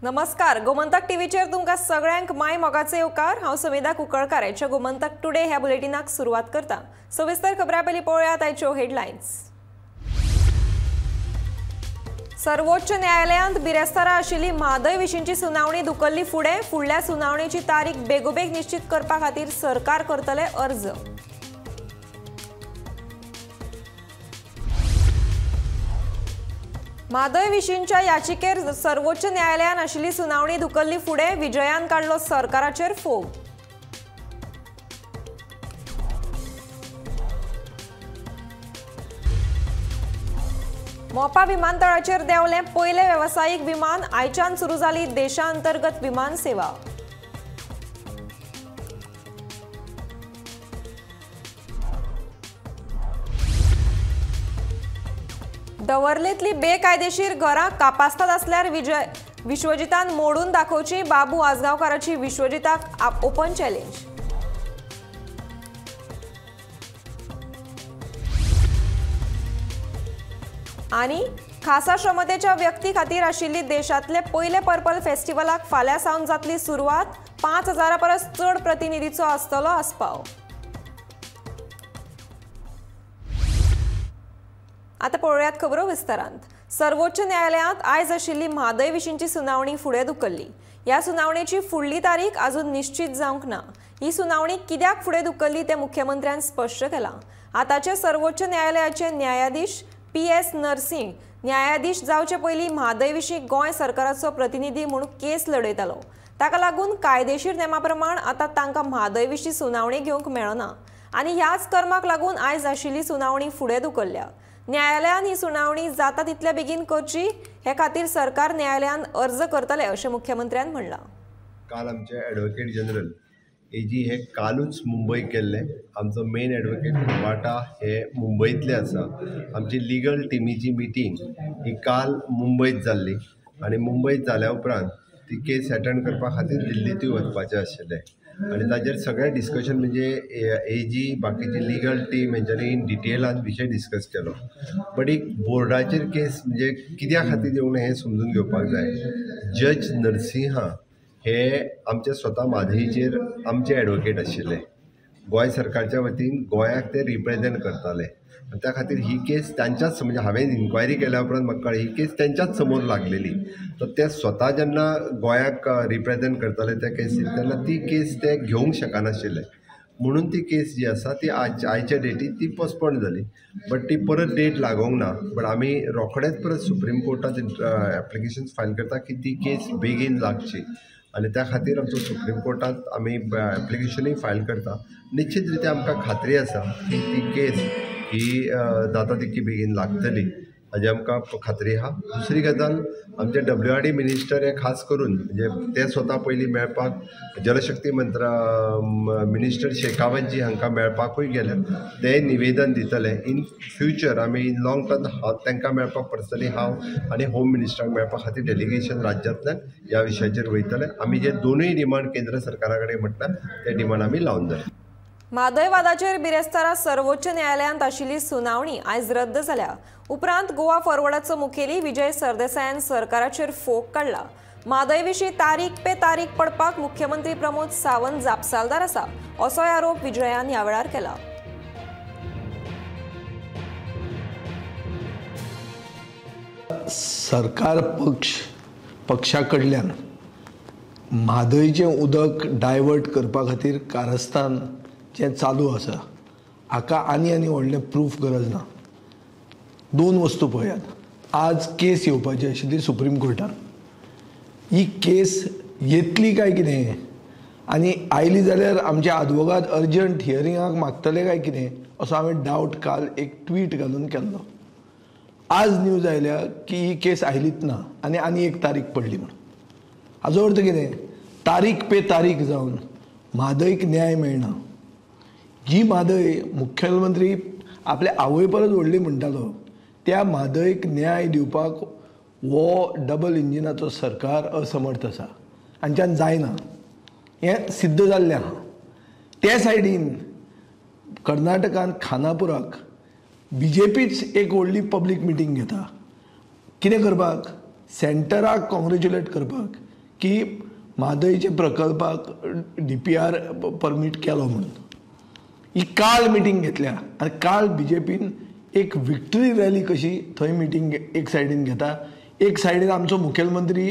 नमस्कार, गोमंतक टीव्हीचेर तुमकां सगळ्यांक माय मोगाचे येवकार। हांव समिधा कुंकळकार आयच्या गोमंतक टुडे ह्या बुलेटिनाक सुरवात करता। सविस्तर खबरां पयलीं पळोवयात आयच्यो हेडलायन्स। सर्वोच्च न्यायालयांत बिरेस्तारा आशिल्ली म्हादय विशींची सुनावणी धुकल्ली फुडें। फुडल्या सुनावणेची तारीख बेगोबेग निश्चित करपा खातीर सरकार करतले अर्ज। म्हादय विशींच्या याचिकेर सर्वोच्च न्यायालयान आशिल्ली सुनावणी धुकल्ली फुडें। विजयान काडलो सरकाराचेर फोग। मोपा विमानतळाचेर देंवलें पयलें वेवसायीक विमान। आयच्यान सुरू जाली देशांतर्गत विमान सेवा। दवर्लेंतली बेकायदेशीर घरां कापासतात आसल्यार विश्वजितान मोडून दाखोवची। बाबू आजगांवकाराची विश्वजिताक ओपन चॅलेंज। आनी खासा क्षमतेच्या व्यक्ती खातीर आशिल्ली देशांतले पयले पर्पल फेस्टिवलाक फाल्यां सावन जातली सुरवात। 5000 परस चड प्रतिनिधीचो आसतलो आस्पाव। आता पळोवयात खबरो विस्तारांत। सर्वोच्च न्यायालयांत आयज आशिल्ली म्हादय विशींची सुनावणी फुडें धुकल्ली। ह्या सुनावणेची फुडली तारीख अजून निश्चित जावंक ना। ही सुनावणी कित्याक फुडें धुकल्ली तें मुख्यमंत्र्यान स्पश्ट केलां। आतांचे सर्वोच्च न्यायालयाचे न्यायाधीश PS नरसिंह न्यायाधीश जावचे पयलीं म्हादय विशीं गोंय सरकाराचो प्रतिनिधी म्हूण केस लडयतालो। ताका लागून कायदेशीर नेमा प्रमाण आतां तांकां म्हादय विशीं सुनावणी घेवंक मेळना आनी ह्याच कर्माक लागून आयज आशिल्ली सुनावणी फुडें धुकल्ल्या। न्यायालयान ही सुनावणी जाता तितले बेगीन करची हे खातीर सरकार न्यायालयान अर्ज करतले अशें मुख्यमंत्र्यान म्हणलां। काल आमचे ॲडव्होकेट जनरल AG हे कालूच मुंबय गेल्ले। आमचो मेन ॲडव्होकेट वाटा हे मुंबईतले आसा। आमची लिगल टिमीची मिटींग ही काल मुंबयत जाल्ली आनी मुंबयत जाल्या उपरांत ती केस अटेंड करपा खातीर दिल्लीतूय वचपाचें आशिल्लें आनी ताजेर सगळें डिस्कशन म्हणजे AG बाकीची लिगल टीम हेंच्यांनी इन डिटेलान विशय डिस्कस केलो। बट एक बोर्डाचेर केस म्हणजे कित्या खातीर येवंक ना हें समजून घेवपाक जाय। जज नरसिंहा हे आमचे स्वता म्हादयचेर आमचे ॲडव्होकेट आशिल्ले। गोंय सरकारच्या वतीन गोंयाक ते रिप्रेझेंट करताले। त्या खातीर ही केस त्यांच्याच म्हणजे हांवें इन्क्वायरी केल्या उपरांत म्हाका कळ्ळें ही केस त्यांच्याच समोर लागलेली। तर ते स्वता जेन्ना गोंयाक रिप्रेझेंट करताले त्या केसीन तेन्ना ती केस ते घेवंक शकनाशिल्ले म्हणून ती केस जी आसा ती आयच्या डेटीक ती पोस्टपोन जाली। बट ती परत डेट लागोंक ना। बट आमी रोखडेच परत सुप्रीम कोर्टात एप्लिकेशन फायल करता की ती केस बेगीन लागची आनी त्या खातीर आमचो सुप्रीम कोर्टात आमी एप्लिकेशनूय फायल करता। निश्चित रित्या आमकां खात्री आसा की ती केस ही जाता तितकी बेगीन लागतली हाजी आमकां खात्री आहा। दुसरी गजाल आमचे WRD मिनिस्टर हे खास करून म्हणजे ते स्वता पयलीं मेळपाक जलशक्ती मिनिस्टर शेखावत जी हांकां मेळपाकूय गेले। ते निवेदन दितले। इन फ्युचर आमी इन लॉंग टर्म तांकां मेळपाक पर्सनली हांव आनी होम मिनिस्टराक मेळपा खातीर डेलिगेशन राज्यांतल्यान ह्या विशयाचेर वयतले। आमी जे दोनूय डिमांड केंद्र सरकारा कडेन म्हटल्या ते डिमांड आमी लावन धरले। म्हादय वादाचेर बिरेस्तारा सर्वोच्च न्यायालयांत आशिल्ली सुनावणी आयज रद्द जाल्या। उपरांत गोवा फॉरवर्डाचो मुखेली विजय सरदेसायान सरकाराचेर फोग काडला। म्हादय विशीं तारीख पे तारीख पडपाक मुख्यमंत्री प्रमोद सावंत जापसालदार आसा असोय आरोप विजयान ह्या वेळार केला। सरकार पक्षा कडल्यान म्हादयचें उदक डायवर्ट करपा खातीर कारस्थान जें चालू आसा हाका आनी व्हडलें प्रूफ गरज ना। दोन वस्तू पळयात। आज केस येवपाची आशिल्ली सुप्रीम कोर्टान। ही केस येतली काय कितें आनी आयली जाल्यार आमचे आदवोगाद अर्जंट हियरिंगाक मागतले काय कितें असो हांवें डावट काल एक ट्वीट घालून केल्लो। आज न्यूज आयल्या की ही केस आयलीच ना आनी एक तारीख पडली म्हणून। हाजो अर्थ कितें? तारीख पे तारीख जावन म्हादयक न्याय मेळना। जी म्हादय मुख्यमंत्री आपल्या आवय परस व्हडली म्हणटालो त्या म्हादयक न्याय दिवपाक हो डबल इंजिनाचो सरकार असमर्थ आसा हांच्यान जायना हें सिद्ध जाल्लें आहा। ते सायडीन कर्नाटकांत खानापुराक BJPच एक पब्लीक मिटींग घेता कितें करपाक सेंटराक कॉंग्रेच्युलेट करपाक की म्हादयच्या प्रकल्पाक DPR परमीट केलो म्हणून. ही काल मिटींग घेतल्या आनी काल BJPन एक विक्टरी रॅली कशी थंय मिटींग एक सायडीन घेता, एक सायडीन आमचो मुखेलमंत्री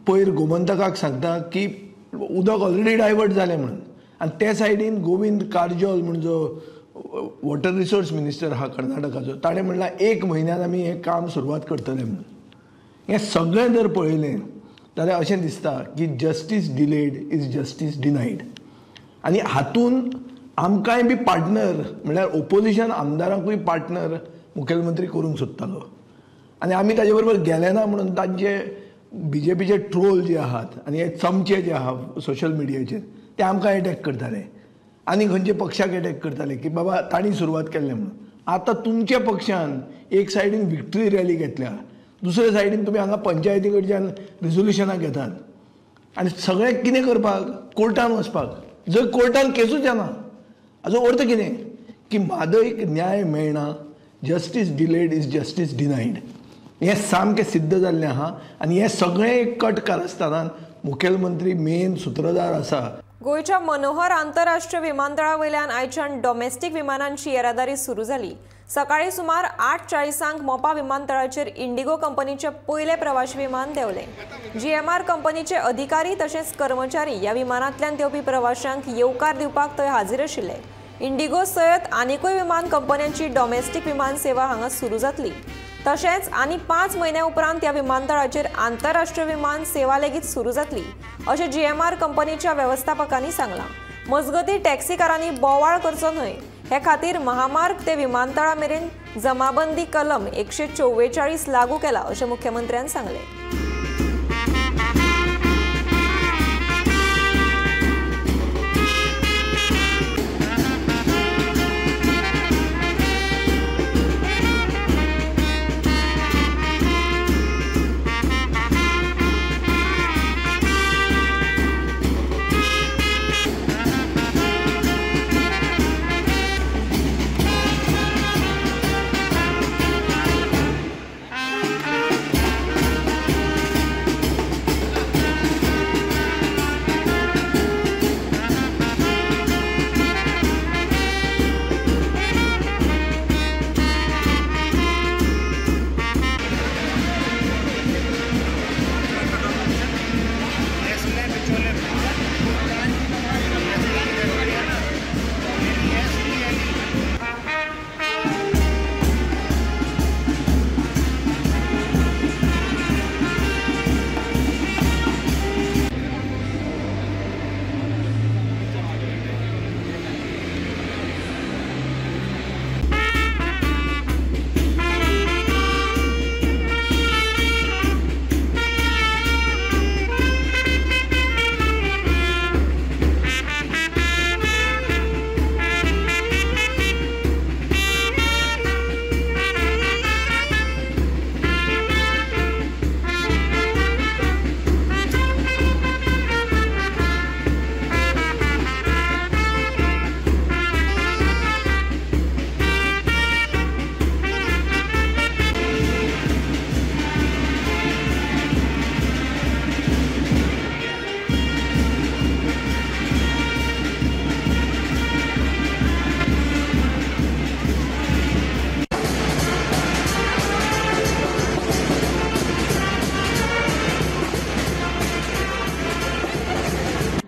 पयर गोमंतकाक सांगता की उदक ऑलरेडी डायवर्ट जालें म्हणून, आनी त्या सायडीन गोविंद कारजोल म्हणून जो वॉटर रिसोर्स मिनिस्टर हा कर्नाटकाचो, ताणें म्हणलां 1 म्हयन्यान आमी हें काम सुरवात करतले म्हणून. हें सगळें जर पळयलें जाल्यार अशें दिसता की जस्टीस डिलेड इज जस्टीस डिनायड. आनी हातून आमकांय बी पार्टनर म्हणल्यार ओपोजिशन आमदारांकूय पार्टनर मुखेलमंत्री करूंक सोदतालो. आनी आमी ताजे बरोबर गेले ना म्हणून तांचे BJPचे ट्रोल जे आहात आनी हे चमचे जे आहात सोशल मिडियाचेर ते आमकां एटॅक करताले आनी खंयचे पक्षाक एटॅक करताले की बाबा तांणी सुरवात केल्लें म्हणून. आतां तुमच्या पक्षान एक सायडीन विक्टरी रॅली घेतल्या, दुसरे सायडीन तुमी हांगा पंचायती कडच्यान रिजोल्युशनां घेतात आनी सगळें कितें करपाक कोर्टान वचपाक. जर कोर्टान केसूच येना हाचो अर्थ कितें की म्हादयक न्याय मेळना, जस्टीस डिलेड इज जस्टीस डिनायड. हें सामकें सिद्ध जाल्लें आहा आनी हें सगळें कट कारस्थानान मुखेलमंत्री मेन सूत्रधार आसा. गोयच्या मनोहर आंतरराष्ट्रीय विमानतळा वयल्यान आयच्यान डॉमेस्टीक विमानांची येरादारी सुरू जाली. सकाळी सुमार 8:40 मोपा विमानतळाचेर इंडिगो कंपनीचे पयले प्रवासी विमान देंवले. GMR कंपनीचे अधिकारी तशेंच कर्मचारी ह्या विमानांतल्यान येवपी प्रवाशांक येवकार दिवपाक थंय हाजीर आशिल्ले. इंडिगो सयत आनीकूय विमान कंपन्यांची डॉमेस्टीक विमान सेवा हांगा सुरू जातली. तशेंच आनी 5 म्हयन्या उपरांत ह्या विमानतळाचेर आंतरराष्ट्रीय विमान सेवा लेगीत सुरू जातली अशें GMR कंपनीच्या वेवस्थापकांनी सांगलां. मजगतीं टॅक्सीकारांनी बोवाळ करचो न्हय हे खातीर महामार्ग ते विमानतळा मेरेन जमाबंदी कलम 144 लागू केला अशें मुख्यमंत्र्यान सांगलें.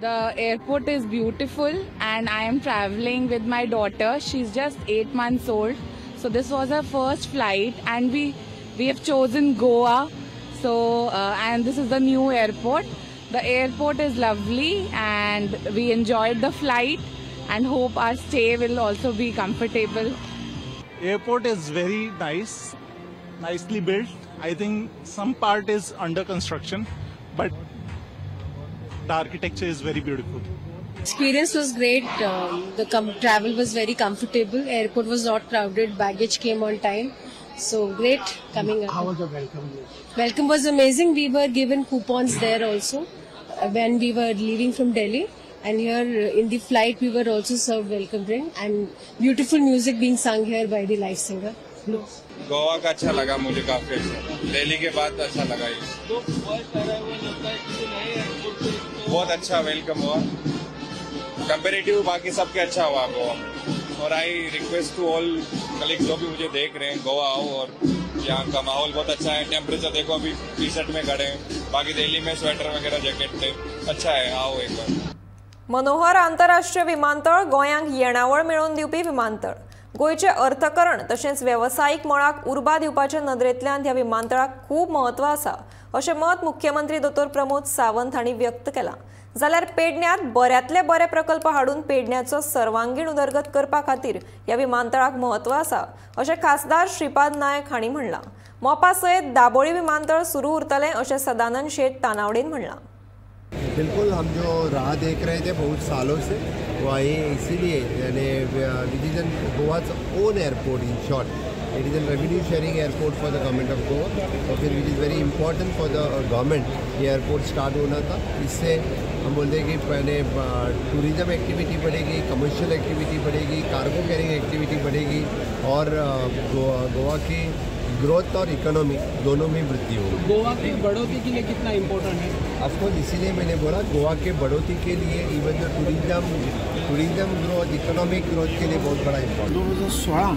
The airport is beautiful and I am traveling with my daughter. She's just 8 months old. So this was her first flight and we have chosen Goa. So and this is the new airport. The airport is lovely and we enjoyed the flight and hope our stay will also be comfortable. Airport is very nice, nicely built. I think some part is under construction, but the architecture is very beautiful. Experience was great. The travel was very comfortable. Airport was not crowded. Baggage came on time. So great coming up. How was the welcome? Welcome was amazing. We were given coupons there also when we were leaving from Delhi. And here in the flight we were also served welcome drink and beautiful music being sung here by the live singer. Goa का अच्छा लगा मुझे काफी. दिल्ली के बाद अच्छा लगा ये. बहुत अच्छा वेलकम हुआ, कंपेरेटिव बाकी सबके अच्छा हुआ गोवा में। और I request to all colleague जो भी मुझे देख रहे हैं, गोवा आओ और यहाँ का माहौल बहुत अच्छा है। टेम्परेचर देखो, अभी टी शर्ट में खड़े हैं, बाकी दिल्ली में स्वेटर वगैरह जैकेट थे, अच्छा है, आओ एक बार। मनोहर आंतरराष्ट्रीय विमानतळ गोंयांक येणावळ मेळोवन दिवपी विमानतळ। गोंयचे अर्थकरण तशेंच वेवसायीक मळाक उर्बा दिवपाच्या नदरेंतल्यान ह्या विमानतळाक खूब म्हत्व आसा अशें मत मुख्यमंत्री दोतोर प्रमोद सावंत हांणी व्यक्त केलां। जाल्यार पेडण्यात बऱ्यांतले बरे प्रकल्प हाडून पेडण्याचो सर्वांगीण उदरगत करपा खातीर ह्या विमानतळाक म्हत्व आसा अशें खासदार श्रीपाद नायक हांणी म्हणलां। मोपा सयत दाबोळी विमानतळ सुरू उरतलें अशें सदानंद शेट तानावडेन म्हणलां। बिल्कुल, हम जो राह देख रहे थे बहुत सालों से, वो आए इसीलिए, यानी which is an Goa's own airport in short. It is an revenue sharing airport for the government of Goa, और फिर which is very important for the government. ये एयरपोर्ट स्टार्ट होना था, इससे हम बोलते हैं कि पहले टूरिज़म एक्टिविटी बढ़ेगी, कमर्शियल एक्टिविटी बढ़ेगी, कार्गो कैरिंग एक्टिविटी बढ़ेगी, और गोवा की ग्रोथ और इकोनॉमी दोनों में वृद्धि होगी। गोवा की बढ़ोतरी के लिए कितना इम्पोर्टेंट है? ऑफकोर्स, इसीलिए मैंने बोला गोवा के बढ़ोतरी के लिए इवन जो टूरिज्म ग्रोथ, इकोनॉमिक ग्रोथ के लिए बहुत बड़ा इम्पॉर्टेंट। 2016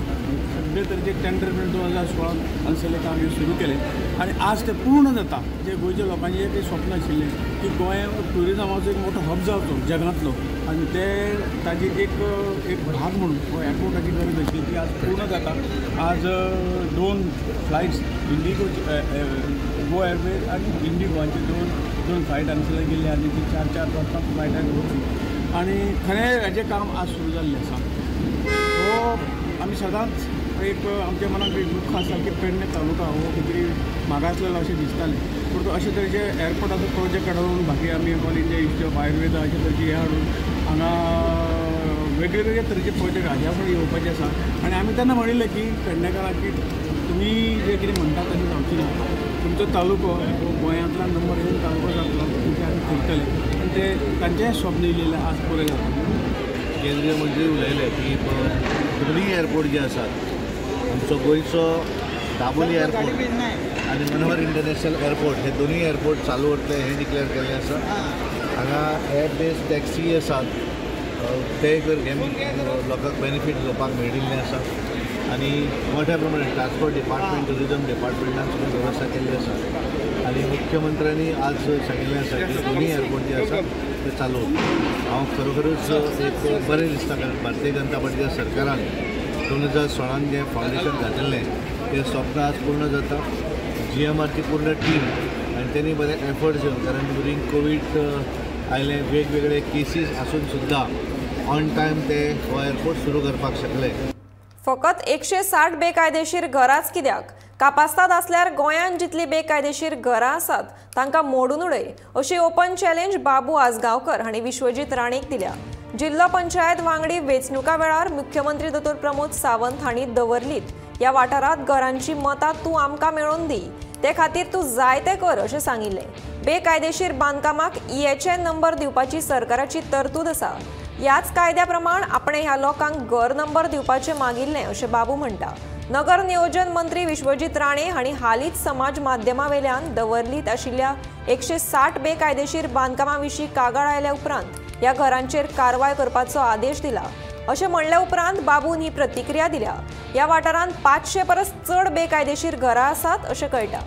सगळे तरेचे टेंडर 2016 हांगसरले काम सुरू केले आणि आज ते पूर्ण जाता। जे गोंयच्या लोकांचे एक स्वप्न आशिल्लें की गोंय टुरिजमाचो एक मोठो हब जावचो जगांतलो, आणि ते ताजी एक भाग म्हणून हो एअरपोर्टाची गरज आशिल्ली ती आज पूर्ण जाता। आज 2 फ्लायट्स इंडिगो गो एअरवेज आणि इंडिगोचे दोन फ्लायट हांगसर गेल्ले आनी ती 4-4 फ्लायटां दवरली, आणि खरें हेजें काम आज सुरू जाल्लें आसा। सो आमी सदांच एक आमच्या मनाक एक दुख्ख आसा की पेडणे तालुका हो कितें मागासलेलो अशें दिसतालें, पूण अशे तरेचे एअरपोर्टाचो प्रोजेक्ट हाडून बाकी आमी all India institute of Ayurveda अशे तरेचे हे हाडून हांगा वेगवेगळे तरेचे प्रोजेक्ट हाज्या फुडें येवपाचे आसा। आनी आमी तेन्ना म्हणिल्लें की पेडणेकारांक की तुमी जे कितें म्हणटा तशें जावचें ना, तुमचो तालुको गोंयांतला नंबर 1 तालुको जातलो, तुमचे आमी करतले, आनी ते तांचें स्वप्न इल्लें आज पुरे जाता। केंद्रीय मंत्री उलयले की दोनूय एअरपोर्ट जे आसात, आमचो गोंयचो दाबोळी एअरपोर्ट आनी मनोहर इंटरनॅशनल एअरपोर्ट, हे दोनूय एअरपोर्ट चालू उरतले हें डिक्लेअर केल्लें आसा। हांगा एअर बेस्ड टॅक्सी आसात, ते लोकांक बेनिफीट घेवपाक मेळिल्लें आसा, आनी मोठ्या प्रमाणात ट्रान्सपोर्ट डिपार्टमेंट, टुरिजम डिपार्टमेंटान सुद्दां वेवस्था केल्ली आसा। आनी मुख्यमंत्र्यांनी आज सांगिल्लें आसा की दोनूय एअरपोर्ट जे आसा ते चालू उरतले। हांव खरोखरूच एक बरें दिसता, कारण भारतीय जनता पार्टीच्या सरकारान 2016 जे फावंडेशन घातिल्लें तें स्वप्न आज पूर्ण जाता। GMRची पूर्ण टीम आनी तेणी बरे एफर्ट्स घेवन, कारण ड्युरींग कोवीड आयले, वेगवेगळे केसीस आसून सुद्दां ऑन टायम ते हो एअरपोर्ट सुरू करपाक शकले। फकत 160 बेकायदेशीर घरांच कित्याक? कापास्ताद आसल्यार गोंयांत जितली बेकायदेशीर घरां आसात तांकां मोडून उडय अशी ओपन चॅलेंज बाबू आजगांवकर हांणी विश्वजीत राणेक दिल्या। जिल्लो पंचायत वांगडी वेंचणुका वेळार मुख्यमंत्री दोतोर प्रमोद सावंत हांणी दवरलीत। ह्या वाठारांत घरांची मतां तूं आमकां मेळोवन दी, ते खातीर तूं जाय तें कर अशें सांगिल्लें। बेकायदेशीर बांदकामाक EHN नंबर दिवपाची सरकाराची तरतूद आसा। ह्याच कायद्या प्रमाण आपणे ह्या लोकांक घर नंबर दिवपाचें मागिल्लें अशें बाबू म्हणटा। नगर नियोजन मंत्री विश्वजीत राणे हांणी हालींच समाज माध्यमां वेल्यान दवरलीत आशिल्ल्या 160 बेकायदेशीर बांदकामां विशीं कागाळ आयल्या उपरांत ह्या घरांचेर कारवाय करपाचो आदेश दिला अशें म्हणल्या उपरांत बाबून ही प्रतिक्रिया दिल्या। ह्या वाठारांत 500 परस चड बेकायदेशीर घरां आसात अशें कळटा।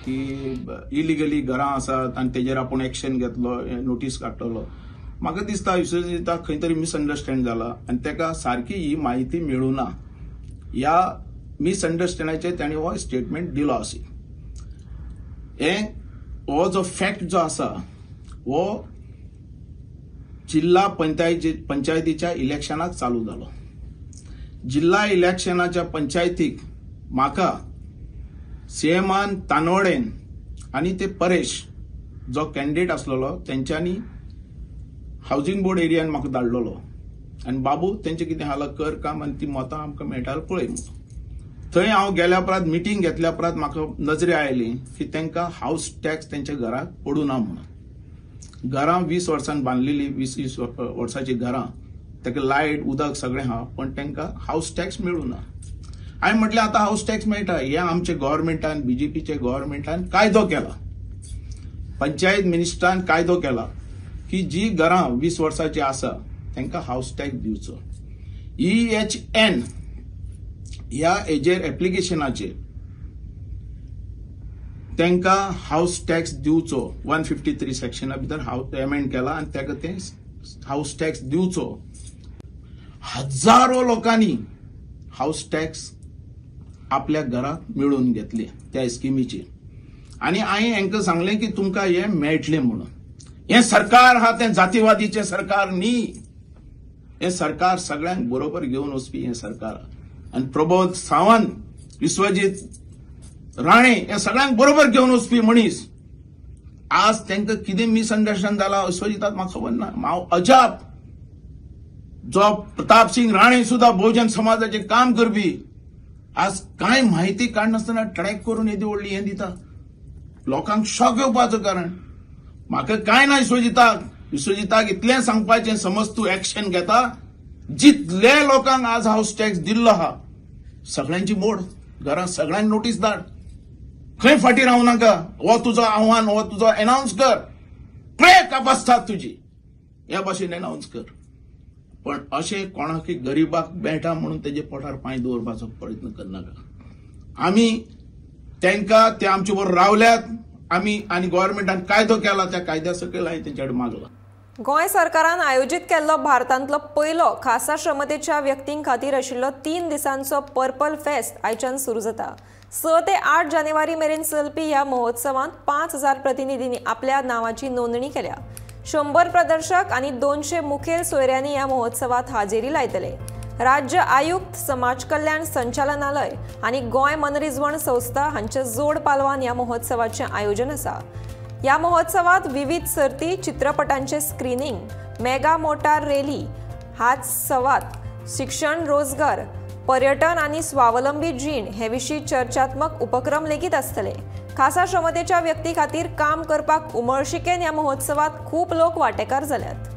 की इलिगली घरां आसात आनी तेजेर आपूण एक्शन घेतलो, नोटीस काडटलो। म्हाका दिसता विश्वजिता खंय तरी मिसअंडरस्टँड जाला आनी तेका सारकी ही म्हायती मेळूना। ह्या मिसअंडरस्टँडाचेर ताणें हो स्टेटमेंट दिलो आसी। हो जो फॅक्ट जो आसा हो जिल्हा पंचायतीच्या इलेक्शनाक चालू जालो। जिल्हा इलेक्शनाच्या पंचायतीक म्हाका सीएमान तानोडेन आनी ते परेश जो कॅन्डिडेट आसलेलो तेंच्यांनी हावजिंग बोर्ड एरियान म्हाका धाडलेलो आनी बाबू तेंचे कितें आहा कर काम आनी ती मतां आमकां मेळटा पळय म्हणून। थंय हांव गेल्या उपरांत मिटींग घेतल्या उपरांत म्हाका नजरे आयली की तांकां हाऊस टॅक्स तेंच्या घराक पडूना म्हणून. घरां 20 वर्सांनी बांदलेली 20 वर्सांची घरां, ताका लायट उदक सगळें आहा, पण तांकां हाऊस टॅक्स मेळूना. हांवें म्हटलें आतां हाऊस टॅक्स मेळटा, हे आमच्या गव्हर्मेंटान बीजेपीच्या गव्हर्मेंटान कायदो केला, पंचायत मिनिस्टरान कायदो केला की जी घरां 20 वर्सांची आसा तांकां हाऊस टॅक्स दिवचो. EHN ह्या हेजेर एप्लिकेशनाचेर तांकां हाऊस टॅक्स दिवचो. 153 सेक्शना भितर एमेंड केला आनी ताका ते हाऊस टॅक्स दिवचो. हजारो लोकांनी हाऊस टॅक्स आपल्या घराक मिळून घेतले त्या स्किमीचेर. आनी हांवें हांकां सांगलें की तुमकां हे मेळटलें म्हणून. हे सरकार आहा तें जातीवादीचें सरकार न्ही, हे सरकार सगळ्यांक बरोबर घेवन वचपी हे सरकार. आनी प्रबोध सावंत, विश्वजीत राणे हे सगळ्यांक बरोबर घेवन वचपी मनीस. आज तांकां कितें मिसअंडरस्टँड जाला विश्वजितात म्हाका खबर ना. हांव अजाप, जो प्रताप सिंग राणे सुद्धा बहुजन समाजाचे काम करपी, आज कांय म्हायती काडनासतना ट्रॅक करून येदी व्हडली हें दिता. लोकांक शॉक येवपाचो कारण. म्हाका कांय ना विश्वजिताक इतलें सांगपाचें, समज तूं एक्शन घेता, जितले लोकांक आज हाऊस टॅक्स दिल्लो आहा सगळ्यांची मोड, घरां सगळ्यांक नोटीस धाड, खंय फाटीं रावू नाका, हो तुजो आव्हान, हो तुजो अनाउन्स कर, खंय कापासतात तुजी, ह्या भाशेन अनाउन्स कर. पण अशें कोणाकय गरीबाक मेळटा म्हणून तेजे पोटार पांय दवरपाचो प्रयत्न करनाका. आमी तांकां ते आमचे बरोबर रावल्यात, आमी आनी गव्हर्मेंटान कायदो केला, त्या कायद्या सकयल हांवें तेंचे कडेन मागला. गोंय सरकारान आयोजीत केल्लो भारतांतलो पयलो खासा श्रमतेच्या व्यक्तीं खातीर आशिल्लो 3 दिसांचो पर्पल फेस्ट आयच्यान सुरू जाता. 6 ते 8 जानेवारी मेरेन चलपी ह्या महोत्सवांत 5000 प्रतिनिधींनी आपल्या नावाची नोंदणी केल्या. 100 प्रदर्शक आनी 200 मुखेल सोयऱ्यांनी ह्या महोत्सवात हाजेरी लायतले. राज्य आयुक्त, समाज कल्याण संचालनालय आनी गोंय मनरिजवण संस्था हांच्या जोड पालवान ह्या महोत्सवाचें आयोजन आसा. ह्या महोत्सवात विविध सर्ती, चित्रपटांचे स्क्रीनिंग, मेगा मोटार रॅली, हात संवाद, शिक्षण, रोजगार, पर्यटन आनी स्वावलंबी जीण हे विशीं चर्चात्मक उपक्रम लेगीत आसतले. खासा श्रमतेच्या व्यक्ती खातीर काम करपाक उमळशिकेन ह्या महोत्सवात खूब लोक वांटेकार जाल्यात.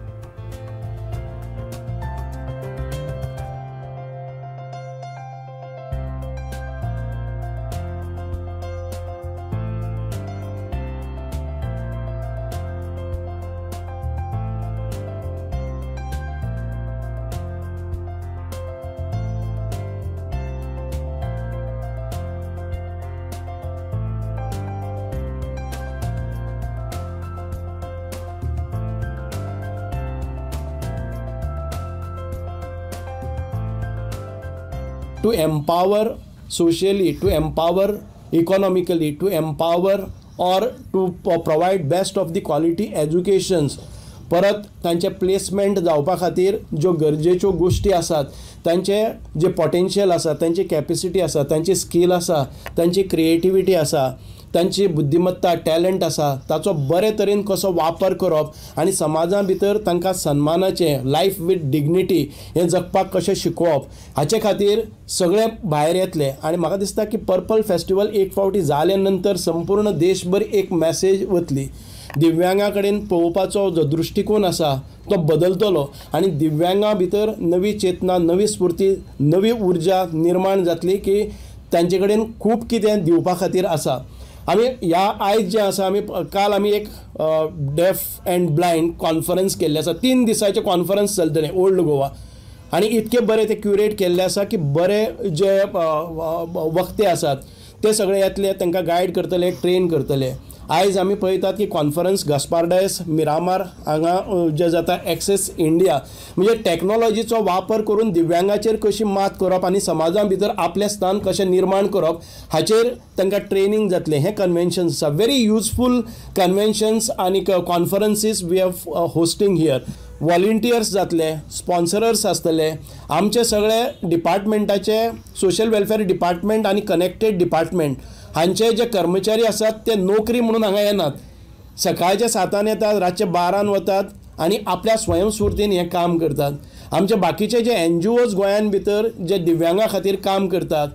to empower socially, to empower economically, to empower or to provide best of the quality educations. परत तांचे प्लेसमेंट जावपा खातीर ज्यो गरजेच्यो गोश्टी आसात, तांचे जे पोटेन्शियल आसा, तांची कॅपेसिटी आसा, तांची स्कील आसा, तांची क्रिएटिविटी आसा, तांची बुद्धिमत्ता, टॅलंट आसा, ताचो बरे तरेन कसो वापर करप आनी समाजा भितर तांकां सन्मानाचें लायफ वीथ डिग्निटी हें जगपाक कशें शिकोवप हाचे खातीर सगळे भायर येतले. आनी म्हाका दिसता की पर्पल फेस्टिवल एक फावटी जाले नंतर संपूर्ण देशभर एक मॅसेज वतली. दिव्यांगा कडेन पळोवपाचो जो दृश्टिकोन आसा तो बदलतलो आनी दिव्यांगा भितर नवी चेतना, नवी स्फूर्ती, नवी उर्जा निर्माण जातली की तांचे कडेन खूब कितें दिवपा खातीर आसा. आमी ह्या आयज जे आसा, काल आमी एक डेफ अँड ब्लायंड कॉन्फरन्स केल्ले आसा. 3 दिसाचे कॉन्फरन्स चलतले ओल्ड गोवा आनी इतके बरे ते क्युरेट केल्ले आसा की बरे जे वक्ते आसात ते सगळे येतले, तांकां गायड करतले, ट्रेन करतले. आयज आमी पळयतात की कॉन्फरन्स गास्पार्डायस मिरामार हांगा जे जाता एक्सेस इंडिया, म्हणजे टॅक्नॉलॉजीचो वापर करून दिव्यांगाचेर कशी मात करप आनी समाजा भितर आपलें स्थान कशें निर्माण करप हाचेर तांकां ट्रेनिंग जातलें. हे कन्वेन्शन्स आसा, व्हेरी युजफूल कन्वेन्शन्स आनी conferences we have hosting here. Volunteers जातले, स्पॉन्सरर्स आसतले, आमचे सगळे डिपार्टमेंटाचे सोशल वेलफेअर डिपार्टमेंट आनी कनेक्टेड डिपार्टमेंट हांचे जे कर्मचारी आसात ते नोकरी म्हणून हांगा येनात. सकाळच्या 7 येतात, रातचे 12 वतात आनी आपल्या स्वयंस्फूर्तीन हें काम करतात. आमचे बाकीचे जे NGOs गोंयान भितर जे दिव्यांगा खातीर काम करतात,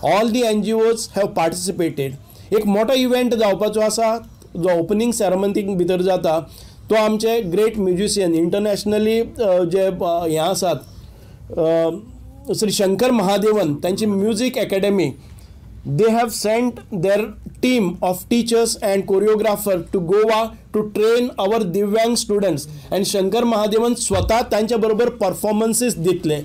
all the NGOs have participated. एक मोठो इव्हेंट जावपाचो आसा जो ओपनिंग सेरेमनीक भितर जाता तो आमचे ग्रेट म्युजिशियन इंटरनॅशनली जे हे आसात श्री शंकर महादेवन त्यांची music academy. They have sent their team of teachers and choreographer to Goa to train our Divyang students and Shankar Mahadevan स्वतः त्यांच्या बरोबर परफॉर्मन्सेस दितले.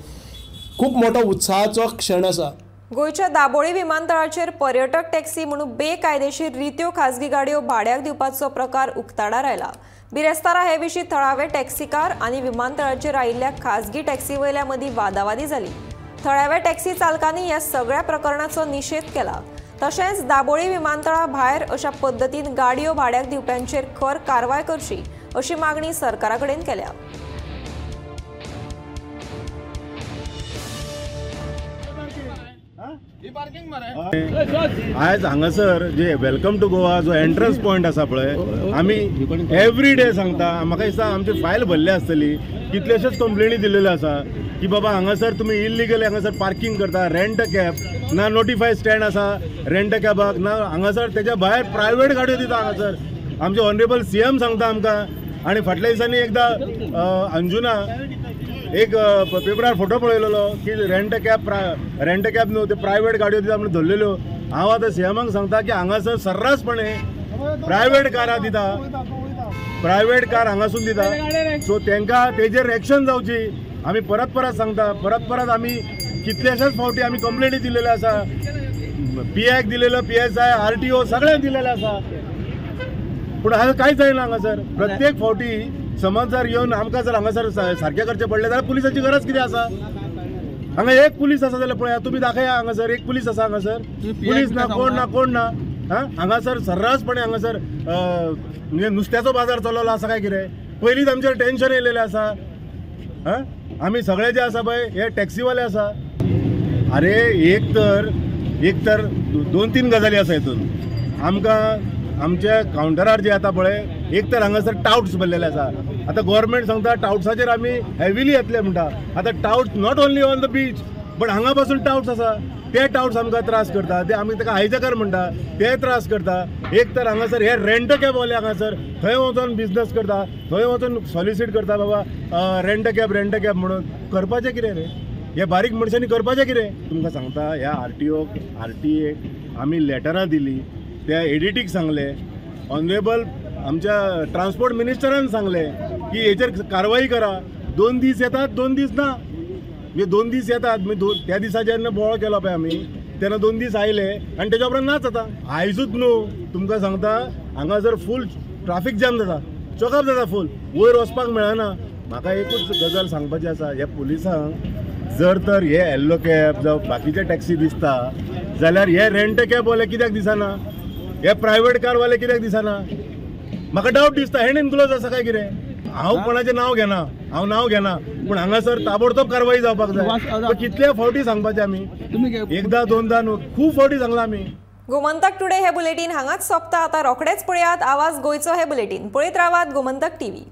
खूप मोठा उत्साहाचो क्षण आसा. गोयच्या दाबोळी विमानतळाचेर पर्यटक टॅक्सी म्हणून बेकायदेशीर रित्यो खाजगी गाडयो भाड्याक दिवपाचो प्रकार उक्ताडार आयला. बिरेस्तारा हे विशीं थळावे टॅक्सीकार आनी विमानतळाचेर आयिल्ल्या खाजगी टॅक्सी वयल्या मदीं वादावादी जाली. थळाव्या टॅक्सी चालकांनी ह्या सगळ्या प्रकरणाचो निषेध केला. तशेंच दाबोळी विमानतळा भायर अशा पद्दतीन गाडयो भाड्याक दिवप्यांचेर खर कारवाय करची अशी मागणी सरकारा कडेन केल्या. आज हांगासर जे वेलकम टू गोवा जो एंट्रन्स पॉइंट आसा पळय आमी एवरी डे सांगता. म्हाका दिसता आमची फायल भरली आसतली. कितलेशेच कंप्लेनी दिलेल्यो आसा की बाबा हांगासर तुमी इल्लिगल हांगासर पार्किंग करता. रेंट अ कॅब ना नोटिफाय स्टँड आसा रेंट अ कॅबाक ना हांगासर तेच्या भायर प्रायवेट गाडयो दिता. हांगासर आमचे ऑनरेबल CM सांगता आमकां. आनी फाटल्या दिसांनी एकदां अंजुना एक पेपरार फोटो पळयलेलो की रेंट अ कॅब न्हू ते प्रायवेट गाडयो दिता म्हणून धरलेल्यो. हांव आतां CMाक सांगता की हांगासर सर्रासपणे प्रायवेट कारां दिता. प्रायवेट कार हांगासून दिता. सो तांकां तेजेर एक्शन जावची. आमी परत सांगता. परत आमी कितलेशेच फावटी आमी कंप्लेनी दिलेल्यो आसा. PIक दिलेलो PSI RTO सगळ्यांक दिलेलो आसा. पूण हांगा कांयच जायना. हांगासर प्रत्येक फावटी समज जर येवन आमकां जर हांगासर सारकें करचें पडलें जाल्यार पुलिसाची गरज कितें आसा. हांगा एक पुलीस आसा जाल्यार पळया तुमी दाखया. हांगासर एक पुलीस आसा. हांगासर पुलीस ना कोण ना. हांगासर सर्रासपणे हांगासर म्हणजे नुस्त्याचो बाजार चललो आसा काय कितें. पयलींच आमचेर टेन्शन येयलेलें आसा. आमी सगळे जे आसा पळय हे टॅक्सीवाले आसा. अरे एक तर 2-3 गजाली आसा हितून. आमकां आमच्या कावंटरार जे येता पळय एक तर हांगासर टाउट्स भरलेले आसा. आतां गव्हर्मेंट सांगता टाउट्साचेर आमी हेविली येतले म्हणटा. आतां touts not only on the beach but हांगा पासून टाउट्स आसा. ते टाउट्स आमकां त्रास करता. ते आमी ताका हायजॅकर म्हणटा ते त्रास करता. एक तर हांगासर हे रेंट अ कॅबवाले हांगासर थंय वचून बिझनस करता. थंय वचून सॉलिसीट करता बाबा रेंट अ कॅब म्हणून. करपाचें कितें रे हे बारीक मनशांनी करपाचें कितें. तुमकां सांगता ह्या RTA आमी लेटरां दिली. त्या एडिटीक सांगले. ऑनरेबल आमच्या ट्रान्सपोर्ट मिनिस्टरान सांगले की हेचेर कारवाई करा. 2 दीस येतात 2 दीस ना. म्हणजे 2 दीस येतात. त्या दिसा जेन्ना बोवाळ केलो पळय आमी तेन्ना 2 दीस आयले आनी तेच्या उपरांत नाच जाता. आयजूच न्हू तुमकां सांगता हांगासर फूल ट्राफीक जॅम जाता. चॉकअप जाता फूल. वयर वचपाक मेळना. म्हाका एकूच गजाल सांगपाची आसा. ह्या पुलिसांक जर तर हे येल्लो कॅब जावं बाकीचे टॅक्सी दिसता जाल्यार हे रेंट अ कॅबवाले कित्याक दिसना. हे प्रायवेट कारवाले कित्याक दिसना. म्हाका डावट दिसता हँड इन ग्लोव्ज आसा काय कितें. हांव कोणाचें नांव घेना पूण हांगासर ताबडतोब कारवाई जावपाक जाय. कितल्या फावटी सांगपाचें आमी. एकदां 2दा न्हू खूब फावटी सांगलां आमी. गोमंतक टुडे हे बुलेटिन हांगाच सोंपता. आतां रोखडेच पळयात आवाज गोंयचो हे बुलेटिन. पळयत रावात गोमंतक TV.